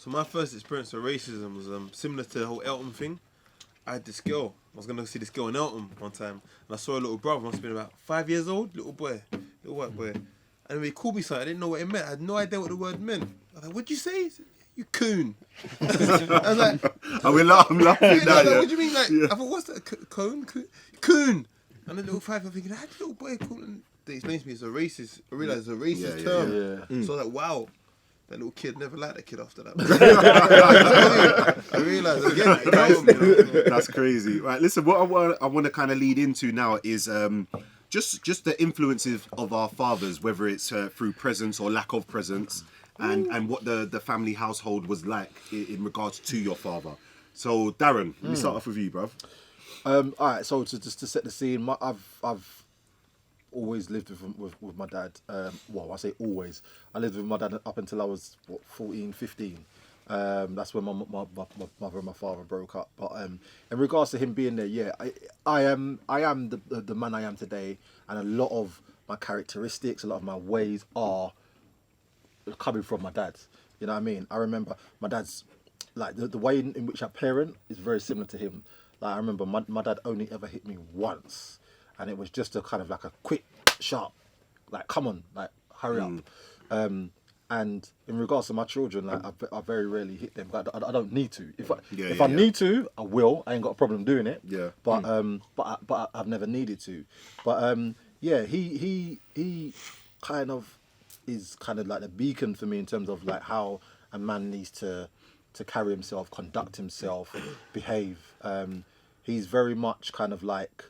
So my first experience of racism was similar to the whole Elton thing. I had this girl. I was going to see this girl in Elton one time. And I saw a little brother, must have been about 5 years old, little white boy. And he called me something. I didn't know what it meant. I had no idea what the word meant. I was like, what'd you say? He said, you coon. I was like... I'm laughing now. Like, what do you mean? Like, I thought, what's that? Coon. And the little 5, I'm thinking, how did the little boy call him? They explained to me it's a racist. I realised it's a racist term. So I was like, wow. That little kid, never liked that kid after that. I realised again. That's crazy. Right, listen, what I want to kind of lead into now is just the influences of our fathers, whether it's through presence or lack of presence, and what the family household was like in regards to your father. So, Darren, let me start off with you, bruv. All right, so just to set the scene, I've always lived with my dad. Well, I say always. I lived with my dad up until I was 14, 15. That's when my mother and my father broke up. But in regards to him being there, yeah, I am the man I am today, and a lot of my characteristics, a lot of my ways are coming from my dad. You know what I mean? I remember my dad's like the way in which I parent is very similar to him. Like I remember my dad only ever hit me once. And it was just a kind of like a quick, sharp, like, come on, like, hurry up. And in regards to my children, like, I very rarely hit them. But I don't need to. If I need to, I will. I ain't got a problem doing it. Yeah. But I've never needed to. But yeah, he kind of is kind of like the beacon for me in terms of like how a man needs to carry himself, conduct himself, behave. He's very much kind of like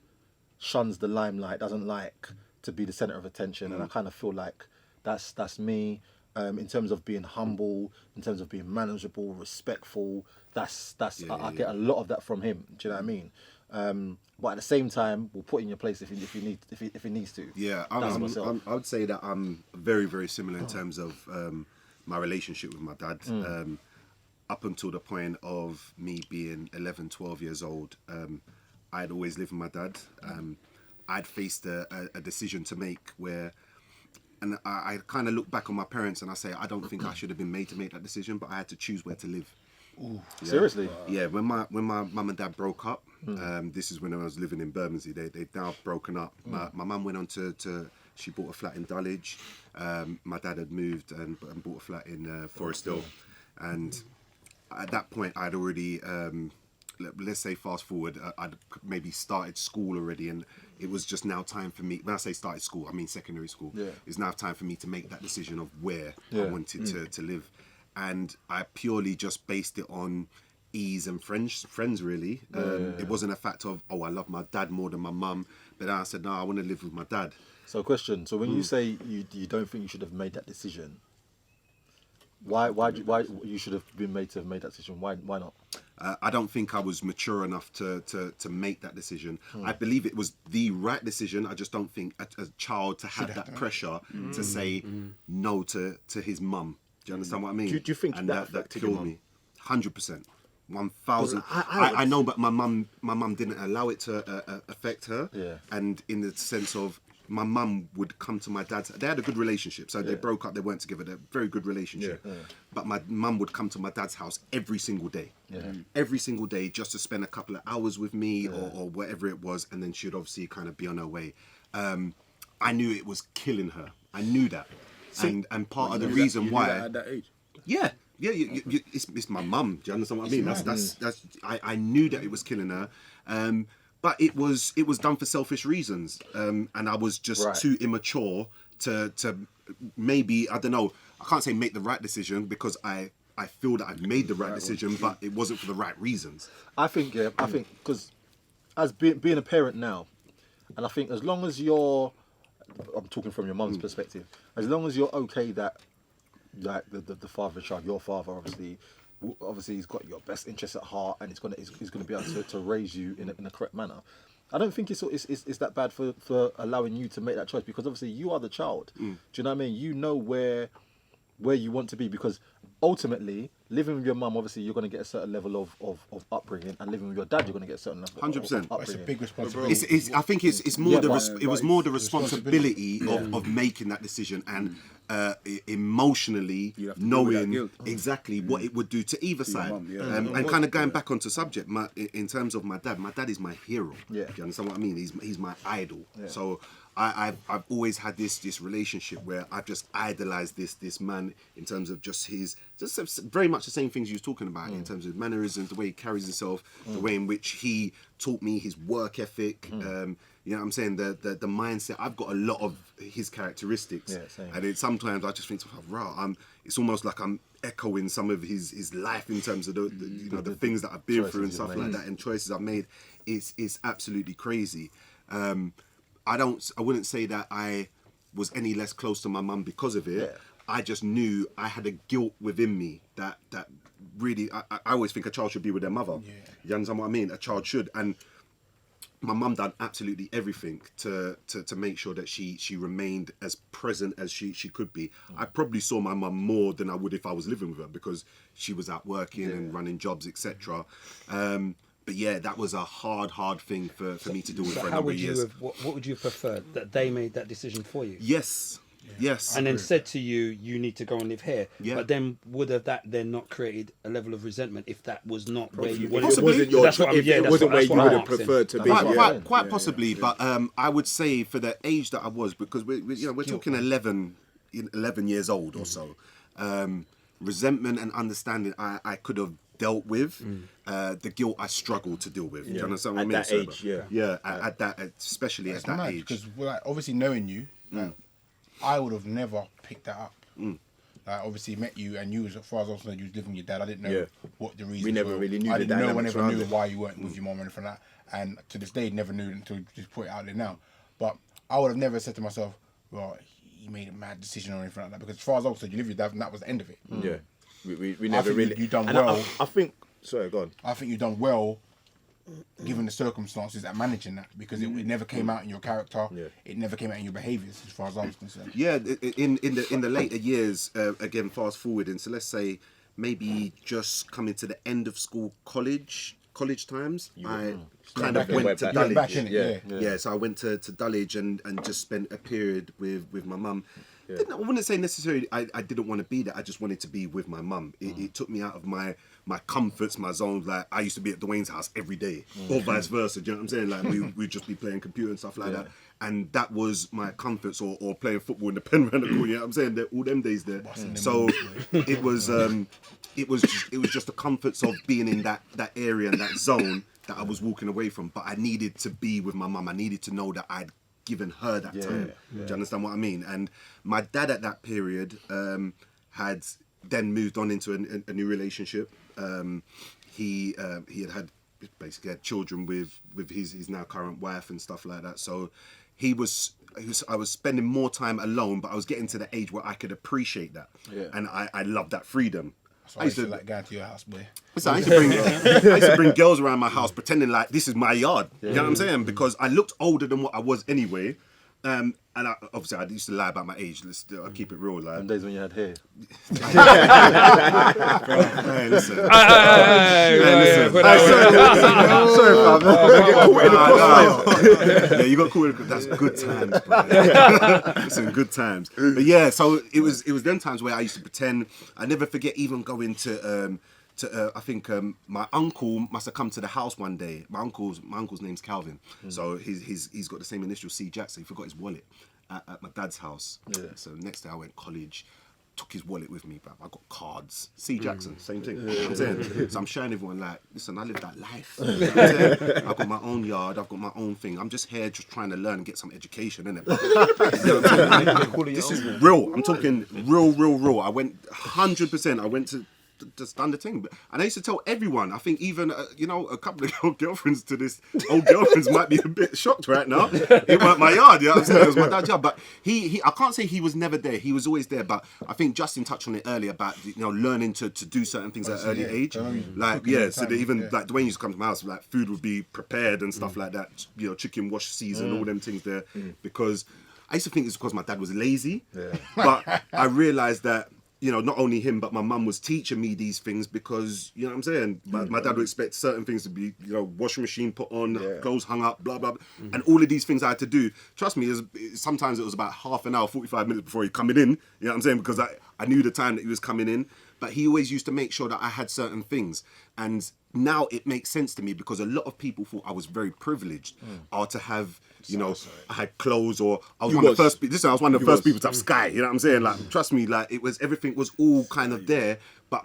shuns the limelight, doesn't like to be the center of attention, and I kind of feel like that's me. In terms of being humble, in terms of being manageable, respectful, I get a lot of that from him. Do you know what I mean? But at the same time, we'll put in your place if he needs to. Yeah, I would say that I'm very, very similar in terms of my relationship with my dad. Up until the point of me being 11, 12 years old, I'd always lived with my dad. I'd faced a decision to make where, and I kind of look back on my parents and I say, I don't think I should have been made to make that decision, but I had to choose where to live. Ooh, yeah. Seriously? Yeah, when my mum and dad broke up, this is when I was living in Bermondsey. They've now broken up. My mum went on to she bought a flat in Dulwich. My dad had moved and bought a flat in Forest Hill. And at that point, I'd already, let's say fast forward, I'd maybe started school already, and it was just now time for me, when I say started school, I mean secondary school. Yeah. It's now time for me to make that decision of where I wanted to live. And I purely just based it on ease and friends really. It wasn't a fact of, I love my dad more than my mum, but I said, no, I want to live with my dad. So question, so when you say you don't think you should have made that decision, why you should have been made to have made that decision? Why not? I don't think I was mature enough to make that decision. I believe it was the right decision. I just don't think a child to have that pressure to say no to his mum. Do you understand what I mean? Do you think and that killed me? 100%. 1,000. I know, but my mum didn't allow it to affect her. Yeah. And in the sense of, my mum would come to my dad's. They had a good relationship, so they broke up. They weren't together. They had a very good relationship. Yeah. But my mum would come to my dad's house every single day. Yeah. Every single day, just to spend a couple of hours with me or whatever it was, and then she'd obviously kind of be on her way. I knew it was killing her. I knew that, and part of the reason why. At that age. Yeah. It's my mum. Do you understand what I mean? That's I knew that it was killing her. But it was done for selfish reasons, and I was just too immature to maybe, I don't know, I can't say make the right decision, because I feel that I've made the right decision, but it wasn't for the right reasons. I think because as being a parent now, and I think as long as I'm talking from your mum's perspective, as long as you're okay that like the father of the child, your father obviously he's got your best interests at heart, and he's gonna be able to raise you in a correct manner. I don't think it's that bad for allowing you to make that choice, because obviously you are the child. Do you know what I mean? You know where you want to be, because ultimately living with your mum, obviously you're going to get a certain level of upbringing, and living with your dad you're going to get a certain level 100%. of upbringing. It's a big responsibility. I think it's more the responsibility of making that decision, and emotionally You have to deal with that knowing guilt. exactly what it would do to either side. mum, yeah. And kind of going back onto subject, in terms of my dad is my hero. Yeah. Do you understand what I mean? He's my idol. So I've always had this relationship where I've just idolized this man in terms of just very much the same things you was talking about in terms of mannerisms, the way he carries himself, the way in which he taught me his work ethic. You know what I'm saying? The mindset. I've got a lot of his characteristics, same. and sometimes I just think, it's almost like I'm echoing some of his life in terms of the things that I've been through and stuff like that, and choices I've made. It's absolutely crazy. I wouldn't say that I was any less close to my mum because of it. Yeah. I just knew I had a guilt within me that really, I always think a child should be with their mother. Yeah. You understand what I mean? A child should. And my mum done absolutely everything to make sure that she remained as present as she could be. I probably saw my mum more than I would if I was living with her because she was out working and running jobs, etc. But yeah, that was a hard thing for me to do with for a number of years. What would you have preferred? That they made that decision for you? Yes. Yes. And then said to you, you need to go and live here. Yeah. But then would have that then not created a level of resentment if that was not where you wanted Possibly. to Wasn't your That's what I'm- if yeah, it that's wasn't what- where that's you what would I'm have asking. preferred to be. Quite possibly, but I would say for the age that I was, because we're talking 11 years old or so, resentment and understanding I could have dealt with. The guilt I struggled to deal with. Do you understand what I mean? At that age, yeah. At that, especially at that age. Because obviously knowing you, I would have never picked that up. Like obviously met you, and you was, as far as I was concerned, you was living with your dad. I didn't know what the reason. We never really knew I the didn't know. I dynamics never around knew it. why you weren't with your mom or anything like that. And to this day, never knew until you just put it out there now. But I would have never said to myself, "Well, he made a mad decision or anything like that." Because as far as I was concerned, you live with your dad, and that was the end of it. Yeah, we never think really. you done and well. I think. Sorry, go on. I think you've done well, given the circumstances, at managing that because it never came out in your character. Yeah. It never came out in your behaviours, as far as I was concerned. Yeah, in the later years, again, fast forward, and so let's say maybe just coming to the end of school, college times, I kind of went to Dulwich. back in it, Yeah, so I went to Dulwich and just spent a period with my mum. I wouldn't say necessarily I didn't want to be there. I just wanted to be with my mum. It took me out of my comforts, my zones. Like I used to be at Dwayne's house every day, or vice versa. Do you know what I'm saying? Like we'd just be playing computer and stuff like that. And that was my comforts, or playing football in the pen around the corner. You know what I'm saying? All them days there. So it was just the comforts of being in that area and that zone that I was walking away from. But I needed to be with my mum. I needed to know that I'd given her that time. Do you understand what I mean? And my dad at that period had then moved on into a new relationship. He had basically had children with his now current wife and stuff like that. So I was spending more time alone, but I was getting to the age where I could appreciate that. And I loved that freedom. So I used to like going to your house, boy. So I used to bring girls around my house pretending like this is my yard. You know what I'm saying? Because I looked older than what I was anyway. And obviously I used to lie about my age. I'll keep it real. Like, Them days when you had hair. hey, listen. Yeah, you got caught. That's good times, bro. Listen, good times. But yeah, so it was them times where I used to pretend. I never forget even going to I think my uncle must have come to the house one day. My uncle's name's Calvin, so he's got the same initial C Jack. So he forgot his wallet at my dad's house. So next day I went college, took his wallet with me, but I got cards. C Jackson, same thing. You know what I'm saying? So I'm showing everyone like, listen, I live that life. You know what I'm saying? I've got my own yard. I've got my own thing. I'm just here, just trying to learn and get some education, innit? You know what I'm saying? This is real. I'm talking real. I went 100%. I went to just done the thing, and I used to tell everyone. I think even a couple of old girlfriends might be a bit shocked right now. It weren't my yard, you know what I'm saying? It was my dad's yard. But he I can't say he was never there. He was always there. But I think Justin touched on it earlier about learning to do certain things at an early age. Like so that even like Dwayne used to come to my house, like food would be prepared and stuff like that. Chicken wash season, all them things there. Because I used to think it's because my dad was lazy, but I realised that. you know, not only him, but my mum was teaching me these things because, you know what I'm saying? My dad would expect certain things to be, you know, washing machine put on, clothes hung up, blah, blah, blah. And all of these things I had to do. Trust me, sometimes it was about half an hour, 45 minutes before he coming in, you know what I'm saying? Because I knew the time that he was coming in. But he always used to make sure that I had certain things. And now it makes sense to me because a lot of people thought I was very privileged or to have, you know, I had clothes or I was one of the first. Listen, I was one of the first people to have Sky. You know what I'm saying? Like, trust me, like everything was all kind of there. But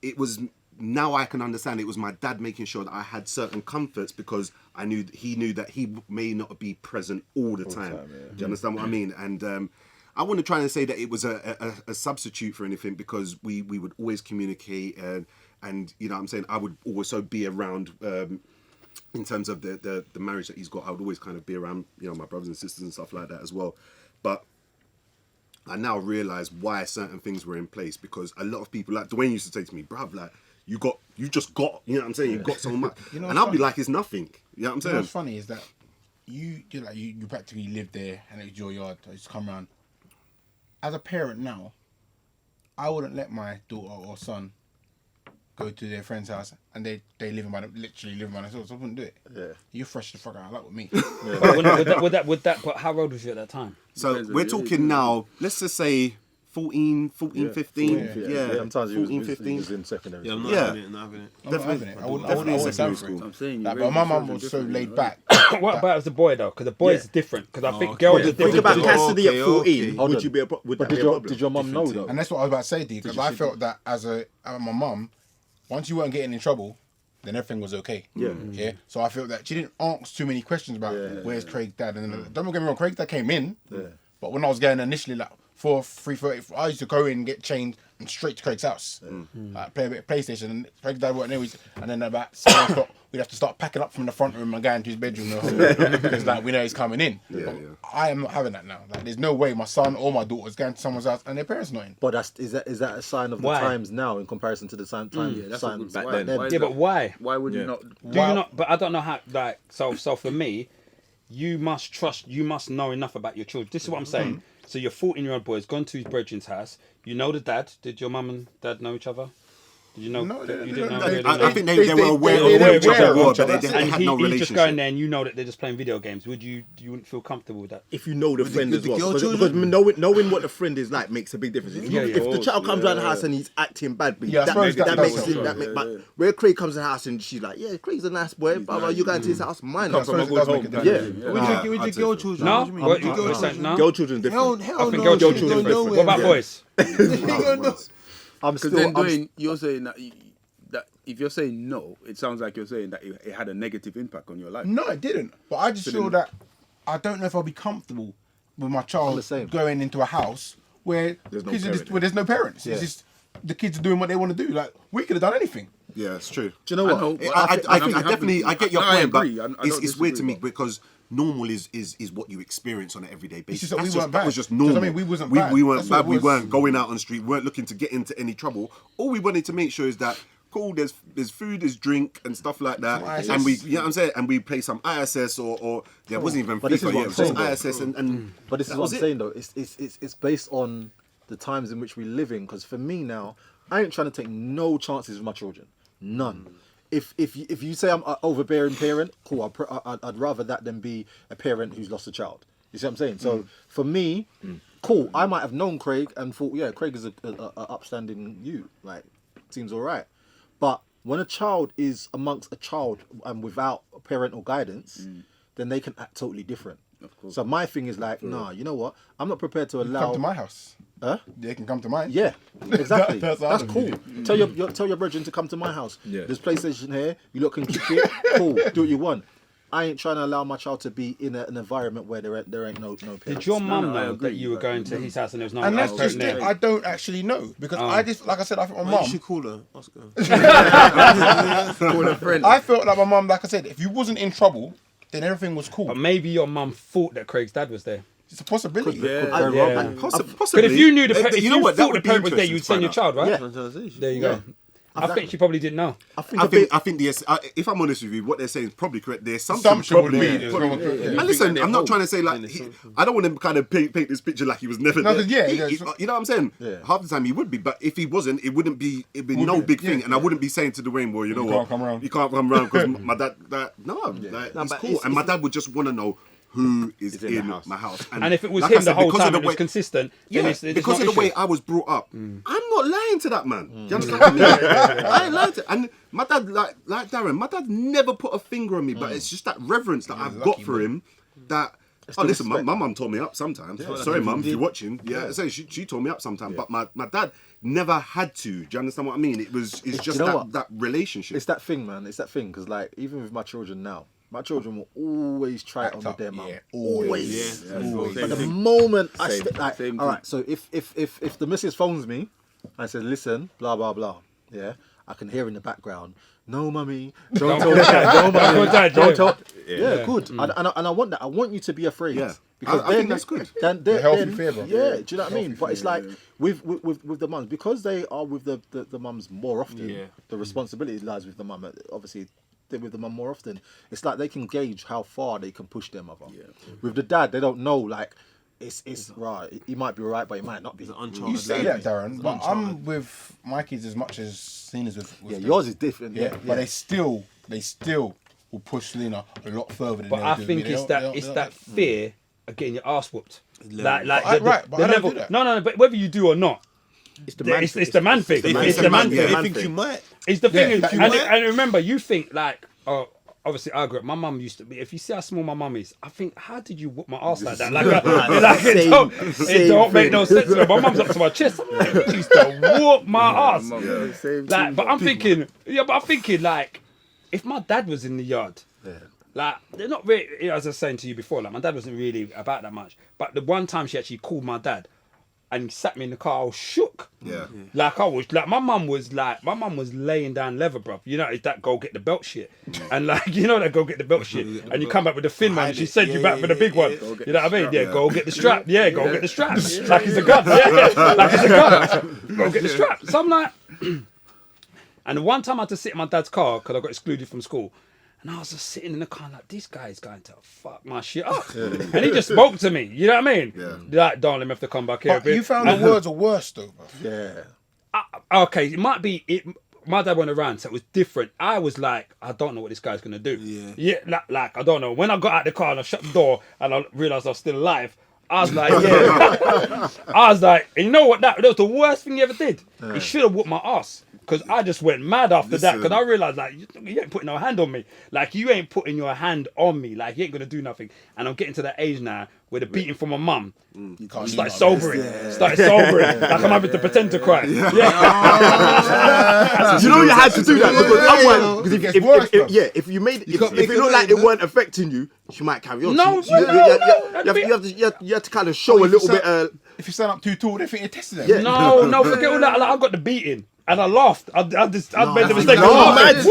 it was now I can understand it was my dad making sure that I had certain comforts because he knew that he may not be present all the time. Do you understand what I mean? And I want to try and say that it was a substitute for anything because we would always communicate and you know what I'm saying, I would also be around in terms of the marriage that he's got. I would always kind of be around, you know, my brothers and sisters and stuff like that as well. But I now realise why certain things were in place because a lot of people, like Dwayne used to say to me, bruv, like you just got, you know what I'm saying, you got so much. You know, and I'll be like, it's nothing. You know what I'm saying? What's funny is that you practically lived there and it was your yard. I used to come around. As a parent now, I wouldn't let my daughter or son go to their friend's house and they literally live by themselves. I wouldn't do it. Yeah. You fresh the fuck out of luck with me. Would that? But how old was you at that time? So we're talking now, let's just say 14, 15. Yeah. Sometimes 14, 15. he was in secondary. Yeah, I'm school. not having it. Not having it. I'm not having it. I wouldn't stand for it. I'm saying, Like, but my mum was so laid back. What about as a boy though? Because the boy is different. Because I think okay. girls are Think Think different. about Cassidy at 14. okay. Hold Would on. you be a would But that be a problem? did your mum know though? And that's what I was about to say to you, because I felt that as my mum, once you weren't getting in trouble, then everything was okay. Yeah. So I felt that she didn't ask too many questions about where's Craig's dad. And don't get me wrong, Craig's dad came in. But when I was going initially, like 3:30, I used to go in, get changed, and straight to Craig's house. Like, play a bit of PlayStation. And Craig's dad wasn't there. And then about 7 o'clock, we'd have to start packing up from the front room and going to his bedroom because like we know he's coming in. I am not having that now. Like, there's no way my son or my daughter's going to someone's house and their parents not in. But is that a sign of the Why? times now in comparison to the times back why? then? Why Yeah, but why? Why would you not? Do you not? But I don't know how. Like, so for me, you must trust. You must know enough about your children. This is what I'm saying. So your 14-year-old boy's gone to his brethren's house. You know the dad. Did your mum and dad know each other? Did you know? No, they you didn't know. know. They didn't I know. think they were aware they of were who each other aware were, of but each they other. had no he's just going relationship. there, and you know that they're just playing video games. You wouldn't feel comfortable with that? If you know the friend with as the well, girl because children? knowing what the friend is like makes a big difference. If the child comes around the house and he's acting badly, Yeah, I suppose that that makes does him. help. But where Craig comes to the house and she's like, "Yeah, Craig's a nice boy, but you going to his house, mine." Come from a good home. With your girl children. No, What do you mean? what, With your girl what's that? children? No. Girl children's different. Hell I think no, girl she children's don't different. know What about where. boys? I'm Because still. then, Dwayne, you're saying that if you're saying no, it sounds like you're saying that it had a negative impact on your life. No, it didn't. But I just feel that I don't know if I'll be comfortable with my child the same. going into a house where There's no kids are parent where there's no parents. It's just the kids are doing what they want to do. Like, we could have done anything. Yeah, it's true. Do you know what? know, but I think definitely I get your No, I point, but agree. I don't it's weird to me disagree, because normal is what you experience on an everyday basis. just that we weren't that bad. was just Do you know normal. what I mean? We wasn't we bad. weren't That's what bad. it We was. weren't going out on the street. We weren't looking to get into any trouble. All we wanted to make sure is that cool. There's food, there's drink and stuff like that, Some and we ISS. you know what I'm saying, and we play some ISS or there wasn't even But this is FIFA what yet. It I'm was just saying, ISS and But this is that what was I'm it. saying though. It's based on the times in which we live in. Because for me now, I ain't trying to take no chances with my children. None. If you say I'm an overbearing parent, cool. I'd rather that than be a parent who's lost a child. You see what I'm saying? So for me, cool. I might have known Craig and thought, yeah, Craig is a upstanding you. Like, seems all right. But when a child is amongst a child and without parental guidance, then they can act totally different. Of course. So my thing is like, nah, you know what? I'm not prepared to allow. Come to my house. Huh? They can come to mine. Yeah, exactly. That's That's what I cool. would Tell your brethren to come to my house. Yeah. There's PlayStation here. You lot can kick it. Cool. Do what you want. I ain't trying to allow my child to be in an environment where there ain't no parents. Did your mum I know agree, that you were but- going to his house and there was no And that's other just person it. there? I don't actually know because I just, like I said, I think my Why you mum. should call her, Oscar. Call a friend. I felt like my mum, like I said, if you wasn't in trouble, then everything was cool. But maybe your mum thought that Craig's dad was there. It's a possibility. Very Yeah. well. Possibly. But if you knew the You know you what? That thought the would be parent was there, interesting you'd to send find your out. child, right? Yeah. Fantasization. There you go. I think she probably didn't know. I think if I'm honest with you, what they're saying is probably correct. The Assumption would be. And listen, I'm not trying to say like I don't want to kind of paint this picture like he was never there. You know what I'm saying? Yeah. Half the time he would be, but if he wasn't, it'd be no big thing, and I wouldn't be saying to Dwayne, well, you know what, you can't come around because my dad. It's cool, and my dad would just want to know who is in my house. And if it was him the whole time, it was consistent. Because of the way I was brought up, I'm not lying to that man. Do you understand what I mean? I ain't lying to. And my dad, like Darren, my dad never put a finger on me, but it's just that reverence that I've got for him. That listen, my mum tore me up sometimes. Sorry, mum, if you're watching. So she tore me up sometimes, but my dad never had to. Do you understand what I mean? It's just that relationship. It's that thing, man. It's that thing because like even with my children now. My children will always try it on with their mum. Yeah, always. Yeah, always. But the moment I step like, all right. So if the missus phones me, and says, "Listen, blah blah blah," yeah, I can hear in the background, "No, mummy, don't tell dad. No, mummy, don't tell." Yeah, good. And I want that. I want you to be afraid. Yeah, because I think that's good. Then healthy fear, bro. Yeah, do you know what I mean? Healthy But it's fear, like with the mums because they are with the mums more often. The responsibility lies with the mum. Obviously. With the mum more often, it's like they can gauge how far they can push their mother. With the dad, they don't know. Like, it's right. He might be right, but he might not be. You say that, Darren, but I'm with my kids as much as Selena's with them. Yours is different. Yeah, but they still will push Selena a lot further than. But I think it's that fear of getting your ass whooped. Like but the level. No, but whether you do or not. It's the man thing. It's the man thing. I think you might. It's the thing. And remember, you think like, oh, obviously I grew up. My mum used to be. If you see how small my mum is, I think, how did you whoop my ass like that? Like it don't make no sense. My mum's up to my chest. I'm like, you used to whoop my ass. Like, but I'm thinking, like, if my dad was in the yard. Like, they're not really, as I was saying to you before, like, my dad wasn't really about that much. But the one time she actually called my dad and sat me in the car, I was shook. Yeah. Like, my mum was laying down leather, bruv. You know, it's that go get the belt shit. And like, you know that go get the belt shit. And you come back with the thin one and she sent you back for the big one. You know what I mean? Yeah, go get the strap. Yeah, go get the strap. Like it's a gun. Yeah, like it's a gun. Go get the strap. So I'm like, and one time I had to sit in my dad's car because I got excluded from school. And I was just sitting in the car like, this guy is going to fuck my shit up. And he just spoke to me, you know what I mean? Yeah. Like, darling, we have to come back here. But you found the words are worse though, bro. Yeah. Okay, it might be... my dad went around, so it was different. I was like, I don't know what this guy's going to do. Yeah, like, I don't know. When I got out the car and I shut the door and I realised I was still alive, I was like, yeah. I was like, and you know what? That was the worst thing he ever did. He should have whooped my ass. Because I just went mad after that. Because I realised, like, you ain't putting no hand on me. Like, you ain't putting your hand on me. Like, you ain't going to do nothing. And I'm getting to that age now where the beating from my mum started sobering. Like, I'm having to pretend to cry. You know you had to do that because otherwise, if you made if it looked like it weren't affecting you, she might carry on. No, you have to kind of show a little bit. If you stand up too tall, they think you're testing them. No, forget all that. Like, I got the beating. And I laughed. I made the mistake of laughing.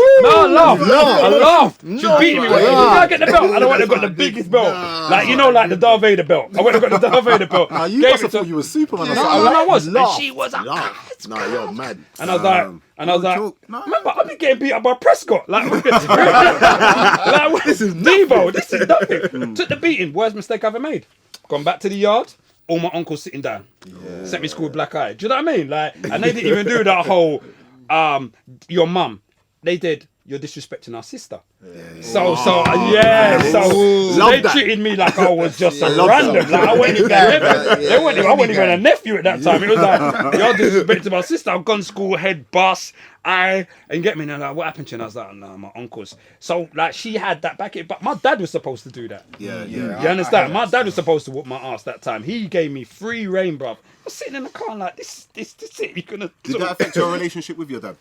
I laughed. She beat me. Did I get the belt? And I went and got the biggest belt. Like, you know, like the Darth Vader belt. I went and got the Darth Vader belt. You must have thought you were Superman. No, I was. And she was like, nah, you're mad. And I was like, remember, I've been getting beat up by Prescott. Like, this is Devo. This is nothing. Took the beating. Worst mistake I ever made. Gone back to the yard. All my uncles sitting down. Sent me to school with black eye. Do you know what I mean? Like, and they didn't even do that whole, your mum. They did, you're disrespecting our sister. So they treated me like I was just a random. Like, I wasn't even a nephew at that time. It was like, you're disrespecting my sister. I've gone to school, head boss, and get me. And they're like, what happened to you? And I was like, no, my uncles. So, like, she had that back. But my dad was supposed to do that. You understand? My dad was supposed to whoop my ass that time. He gave me free reign, bruv. I was sitting in the car like, this it. You're gonna. Did that affect your relationship with your dad?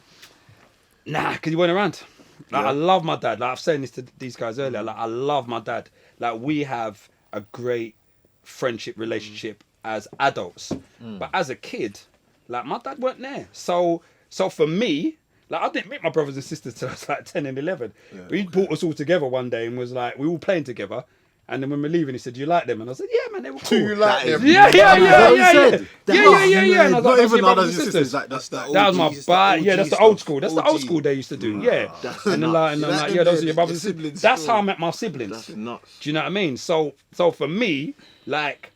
Nah, because he went around. Like, I love my dad. Like, I was saying this to these guys earlier. Like, I love my dad. Like, we have a great friendship relationship as adults. But as a kid, like, my dad weren't there. So for me, like, I didn't meet my brothers and sisters till I was like 10 and 11. He brought us all together one day and was like, we were all playing together. And then when we're leaving, he said, "Do you like them?" And I said, "Yeah, man, they were cool." Do you like them? Yeah. And I was Not like, even "Your our brothers and sisters. sisters." Like That was my bad. Yeah, that's the old school. That's the old school they used to do. Yeah. And then like, yeah, those are your brothers and sisters. That's how I met my siblings. That's nuts. Do you know what I mean? So for me, like,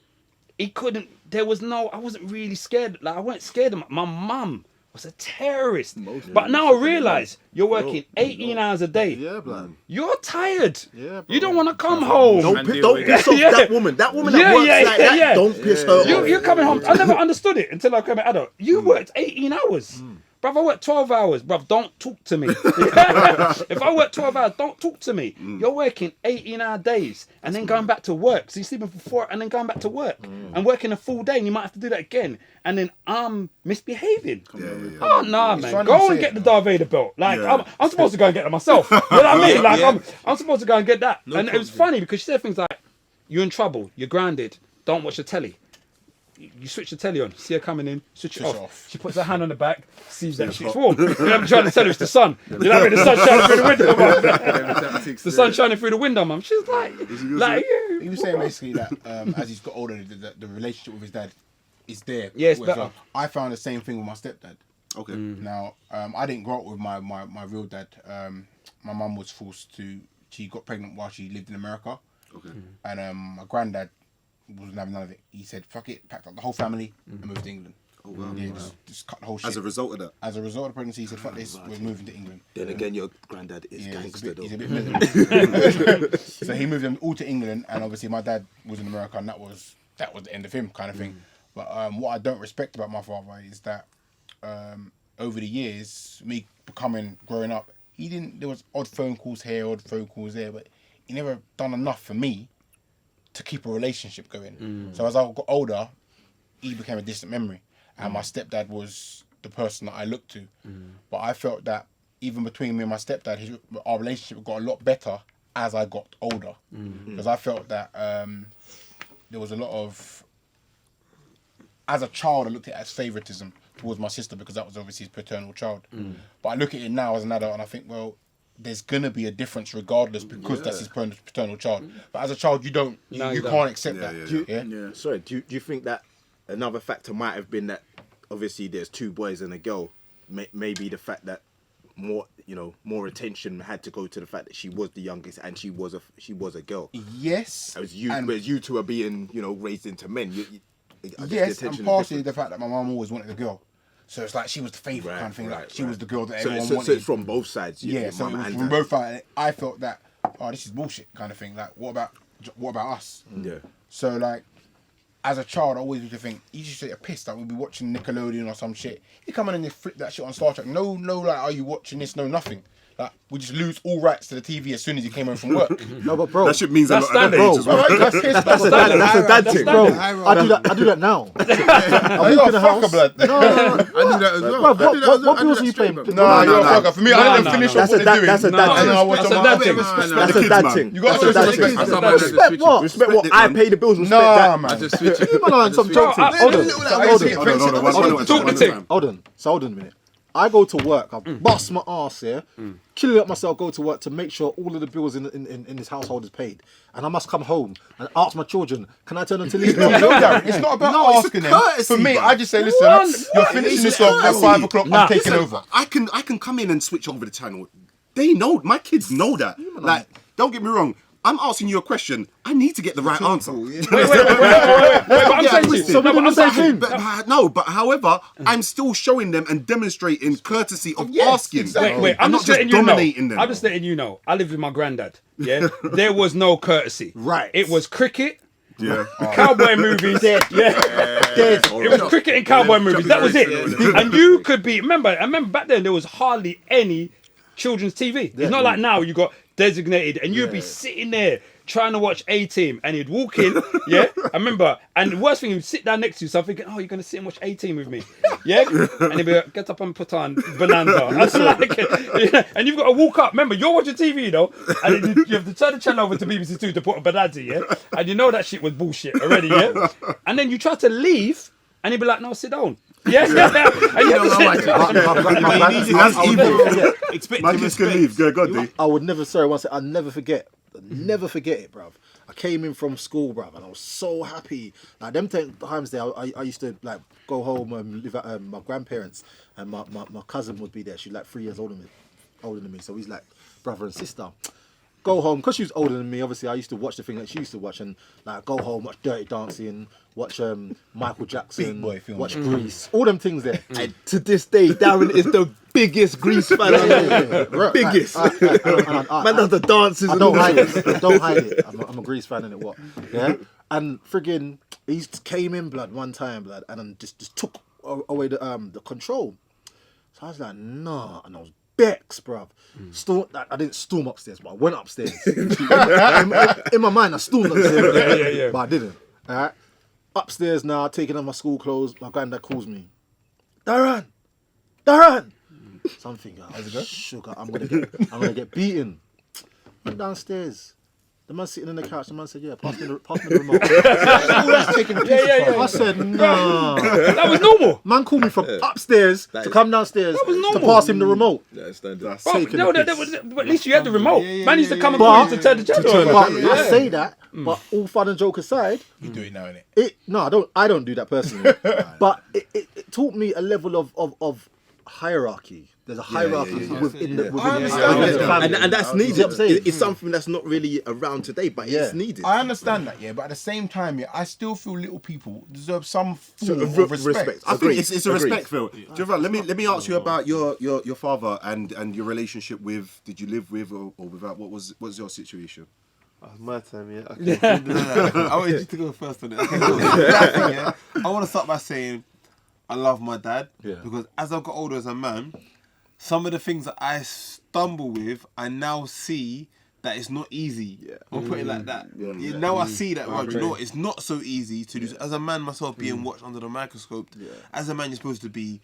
I wasn't really scared. Like, I wasn't scared of my mum was a terrorist. But now I realise you're working 18 hours a day. Yeah, blood. You're tired. Yeah, bro. You don't want to come home. Don't piss off Yeah. that woman. That woman Yeah, that works yeah, like yeah, that, yeah. don't piss her off. You're coming home. I never understood it until I became an adult. You worked 18 hours. Bruv, I work 12 hours. Bruv, don't talk to me. If I work 12 hours, don't talk to me. You're working 18-hour days and then going back to work. So you're sleeping for 4 and then going back to work and working a full day and you might have to do that again. And then I'm misbehaving. Oh, nah, man. funny Go you and say get it, the Darth Vader belt. Like, I'm supposed to go and get it myself. You know what I mean? Like, I'm supposed to go and get that. And it was funny because she said things like, you're in trouble. You're grounded. Don't watch the telly. You switch the telly on, see her coming in, switch it off. She puts her hand on the back, sees that shit's warm. You know, I'm trying to tell her it's the sun. You know what I mean? The sun shining through the window, mum. The sun shining through the window, mum. She's like, He was saying basically that as he's got older, the relationship with his dad is there. Yeah, it's as better. well. I found the same thing with my stepdad. Okay. Now, I didn't grow up with my real dad. My mum was forced to. She got pregnant while she lived in America. Okay. And my granddad wasn't having none of it. He said, "Fuck it," packed up the whole family and moved to England. Oh wow. Yeah, just cut the whole shit. As a result of that. As a result of the pregnancy, he said, "Fuck this, we're moving to England." Then again, your granddad is Yeah, gangster though. he's a bit miserable. So he moved them all to England, and obviously my dad was in America, and that was the end of him, kind of thing. But what I don't respect about my father is that over the years, me growing up, there was odd phone calls here, odd phone calls there, but he never done enough for me to keep a relationship going. So as I got older, he became a distant memory, and my stepdad was the person that I looked to. But I felt that even between me and my stepdad, our relationship got a lot better as I got older, because I felt that there was a lot of, as a child, I looked at it as favoritism towards my sister because that was obviously his paternal child. But I look at it now as an adult and I think, well, there's gonna be a difference regardless because that's his paternal child. But as a child, you can't accept that. Sorry, do you think that another factor might have been that obviously there's two boys and a girl? Maybe the fact that more attention had to go to the fact that she was the youngest and she was a girl. Yes. As you two are being raised into men. Yes, and partially the fact that my mum always wanted a girl. So it's like she was the favourite kind of thing. She was the girl that everyone wanted. So it's from both sides. Yeah, so from both sides. I felt that, this is bullshit kind of thing. Like, what about us? Yeah. So like, as a child, I always used to think, you just get pissed. Like, we'd be watching Nickelodeon or some shit. You come in and you flip that shit on Star Trek. No, like, are you watching this? No, nothing. Like, we just lose all rights to the TV as soon as you came home from work. No, but bro, That shit means a lot at that standard. age as well. Alright, that's That's a dad thing. bro, I do that now. I walk in the house. blood. No. I do that as well. Bruv, what bills are you paying? No, you're a fucker. For me, I didn't finish off what they're doing. That's a dad And then I thing. watch That's on a my dad thing. That's a dad thing. You got That's a to dad respect thing. that. Sometimes I Respect what? Respect what I pay the bills. Respect Nah, that. man. I just switch it. You man are on some joke thing. Hold on. Hold on a minute. I go to work, I bust my ass here, chilling up myself, go to work to make sure all of the bills in this household is paid. And I must come home and ask my children, can I tell them to leave? It's not about asking them. For me, I just say, listen, you're finishing this off at 5 o'clock, I'm taking over. I can come in and switch over the channel. They know, my kids know that. Like, don't get me wrong. I'm asking you a question. I need to get the right answer. Wait, but I'm saying to you, So we're doing the same thing. But however, I'm still showing them and demonstrating courtesy of asking. Exactly. Wait, I'm not just letting you dominating know. them. I'm just letting you know. I lived with my granddad. Yeah, there was no courtesy. Right. It was cricket, Yeah. cowboy movies. Yeah, it was cricket and cowboy movies. That was it. And you could be. I remember back then there was hardly any children's TV. It's not like now you got designated and you'd be sitting there trying to watch A-Team and he'd walk in, I remember, and the worst thing, he'd sit down next to you, so I'm thinking, oh, you're going to sit and watch A-Team with me, and he'd be like, get up and put on Bonanza, and you've got to walk up, remember, you're watching TV, and then you have to turn the channel over to BBC Two to put on Bonanza, and you know that shit was bullshit already, and then you try to leave, and he'd be like, no, sit down. And you have to My kids can leave. Go on, D. I would never, sorry, once I'll never forget it, bruv. I came in from school, bruv, and I was so happy. Like them times there, I used to like go home and live at my grandparents, and my cousin would be there. She's like 3 years older than me, so he's like brother and sister. Go home, because she was older than me, obviously I used to watch the thing that she used to watch, and like go home, watch Dirty Dancing, watch Michael Jackson, Big boy films. watch Grease, all them things there. And to this day, Darren is the biggest Grease fan I know. Biggest. Man does the dances. I don't hide it. I don't hide it. I'm a Grease fan, innit? What? Yeah. And friggin', he came in, blood, one time, blood, and then just took away the control. So I was like, nah, and I was Bex, bruv. I didn't storm upstairs, but I went upstairs. in my mind, I stormed upstairs, but I didn't. All right? Upstairs now, taking off my school clothes. My granddad calls me, Darren. Something. Sugar. I'm gonna get beaten. Went downstairs. The man sitting in the couch. The man said, "Yeah, pass me the remote." That's taking a piece. I said, "No." That was normal. Man called me from upstairs to come downstairs to pass him the remote. That's standard. That's Bro, taking no, a piss. but at least you had the remote. Man used to come and But- call you to turn the channel on. But I say that, but all fun and joke aside, You do it now, innit? I don't do that personally. But it taught me a level of hierarchy. There's a hierarchy within the I understand that. family. And that's You see needed. what I'm saying? It's something that's not really around today, but Yeah. it's needed. I understand that, yeah, but at the same time, yeah, I still feel little people deserve some form of of respect. I Agreed. think it's a Agreed. respect, Phil. Javon, let me ask you about your father and your relationship with. Did you live with or without? What was your situation? Oh, it's my time, yeah. Okay. I wanted you to go first on it. Okay, cool. That thing, yeah. I want to start by saying I love my dad because as I've got older as a man, some of the things that I stumble with, I now see that it's not easy. I'll put it like that. Now I see that, right, you know what, it's not so easy to do. As a man myself being watched under the microscope, as a man you're supposed to be,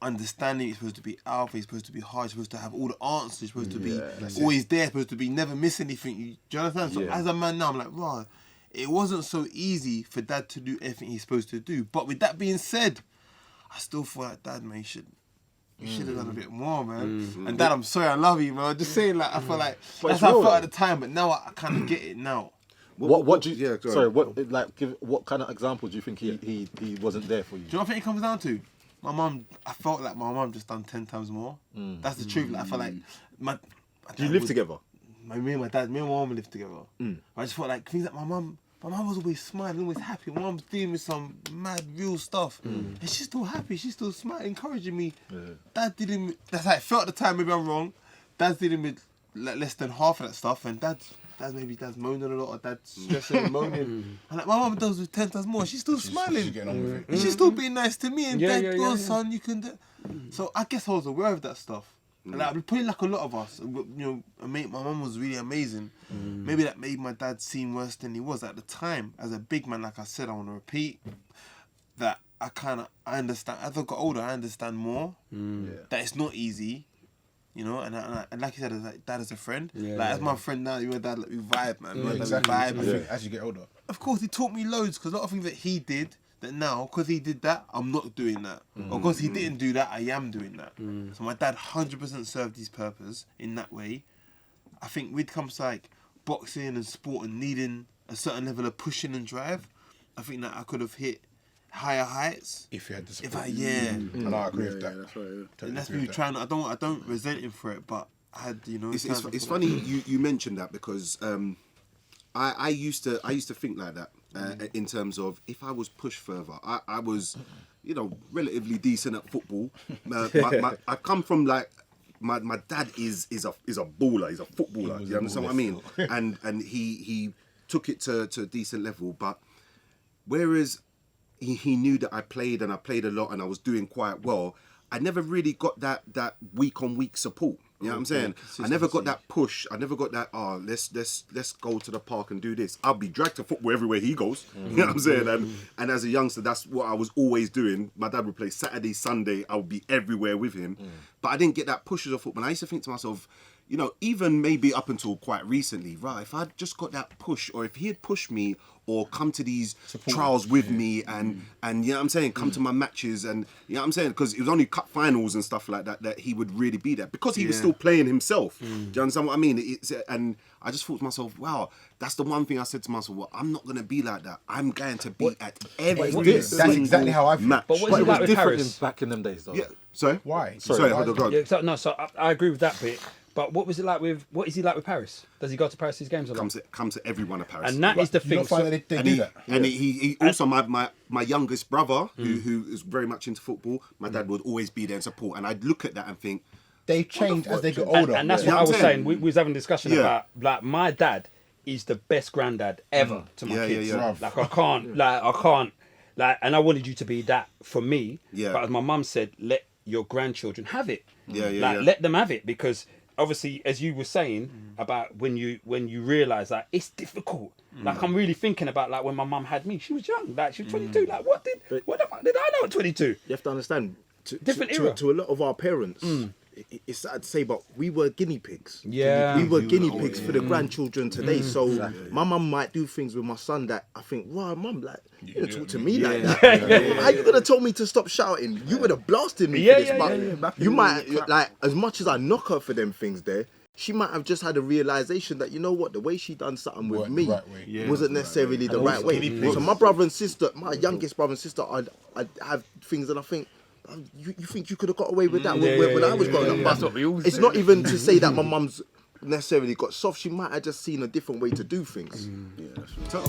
understanding, you're supposed to be alpha, you're supposed to be hard, you're supposed to have all the answers, you're supposed to be always there, supposed to be never miss anything. Do you understand? So as a man now, I'm like, right, it wasn't so easy for dad to do everything he's supposed to do. But with that being said, I still feel like dad, man, you should have done a bit more, man. And Dad, I'm sorry, I love you, man. I'm just saying, like, I feel like that's how I felt at the time, but now I kind of get it now. What do you? Yeah, go sorry. on. What kind of example do you think he wasn't there for you? Do you know what I think it comes down to? My mum, I felt like my mum just done 10 times more. That's the truth. Like, I felt like my Do you live together? Me and my mum lived together. I just felt like things like my mum was always smiling, always happy. My mum was dealing with some mad, real stuff. And she's still happy, she's still smiling, encouraging me. Dad dealing with, that's how it felt at the time, maybe I'm wrong. Dad's dealing with like, less than half of that stuff, and dad's moaning a lot, or dad's stressing and moaning. And like, my mum does with 10 times more, she's still smiling. She's getting on with it. And she's still being nice to me, and Dad goes, son, you can do. So I guess I was aware of that stuff. And like, probably like a lot of us, my mum was really amazing. Maybe that made my dad seem worse than he was at the time. As a big man, like I said, I want to repeat that I understand. As I got older, I understand more that it's not easy, and like you said, as like dad as a friend, as my friend now, you and dad, like, we vibe, man. Yeah, exactly. I think as you get older. Of course, he taught me loads because a lot of things that he did. That now, because he did that, I'm not doing that. Or because he didn't do that, I am doing that. So my dad 100% served his purpose in that way. I think when it comes to like boxing and sport and needing a certain level of pushing and drive, I think that I could have hit higher heights. If you had the support. And I agree with that. That's right, yeah. and that's me trying. I don't resent him for it, but I had It's funny you mentioned that because I used to think like that in terms of if I was pushed further. I was, relatively decent at football. I come from like my dad is a baller. He's a footballer. You understand what I mean? And he took it to a decent level. But whereas he knew that I played and I played a lot and I was doing quite well, I never really got that week on week support. You know what I'm saying? I never got that push. I never got that, let's go to the park and do this. I'll be dragged to football everywhere he goes. You know what I'm saying? And as a youngster, that's what I was always doing. My dad would play Saturday, Sunday. I would be everywhere with him. But I didn't get that push as a football. I used to think to myself, even maybe up until quite recently, right, if I'd just got that push, or if he had pushed me or come to these trials with me, and you know what I'm saying, come to my matches, and you know what I'm saying, because it was only cup finals and stuff like that that he would really be there, because he was still playing himself. Do you understand what I mean? And I just thought to myself, wow, that's the one thing I said to myself. Well, I'm not gonna be like that. I'm going to be at every That's exactly how I feel. match. But what is it like with different Paris? back in them days, though. Yeah. Sorry. Why? Sorry. Why? Hold on, go on. Yeah, so I agree with that bit. But what was it like with? What is he like with Paris? Does he go to Paris' games or not? Come to every one of Paris. And that is the You thing. don't find that they and do he, that? and he also my youngest brother who is very much into football. My dad would always be there and support, and I'd look at that and think, They change as they get older. And that's Yeah. what I was Yeah. saying. We was having a discussion Yeah. about, like, my dad is the best granddad ever to my Yeah, kids. yeah, yeah. Like I can't, and I wanted you to be that for me. Yeah. But as my mum said, let your grandchildren have it. Yeah, yeah, Like yeah. let them have it, because obviously, as you were saying about when you realise that it's difficult. Like I'm really thinking about, like, when my mum had me, she was young, like she was 22. Like what the fuck did I know at 22? You have to understand, Different era. to a lot of our parents, it's sad to say, but we were guinea pigs. Yeah. We were guinea pigs for the grandchildren today. So my mum might do things with my son that I think, wow, mum, like, you didn't talk to me like that. How you gonna tell me to stop shouting? You would have blasted me for this. But you might, like, as much as I knock her for them things there, she might have just had a realization that, you know what, the way she done something with Wasn't me the right way. wasn't necessarily the right way. So my brother and sister, my youngest brother and sister, I'd have things, and I think, you think you could have got away with that when I was growing up? That's what we all It's say. not even to say that my mum's necessarily got soft. She might have just seen a different way to do things. So-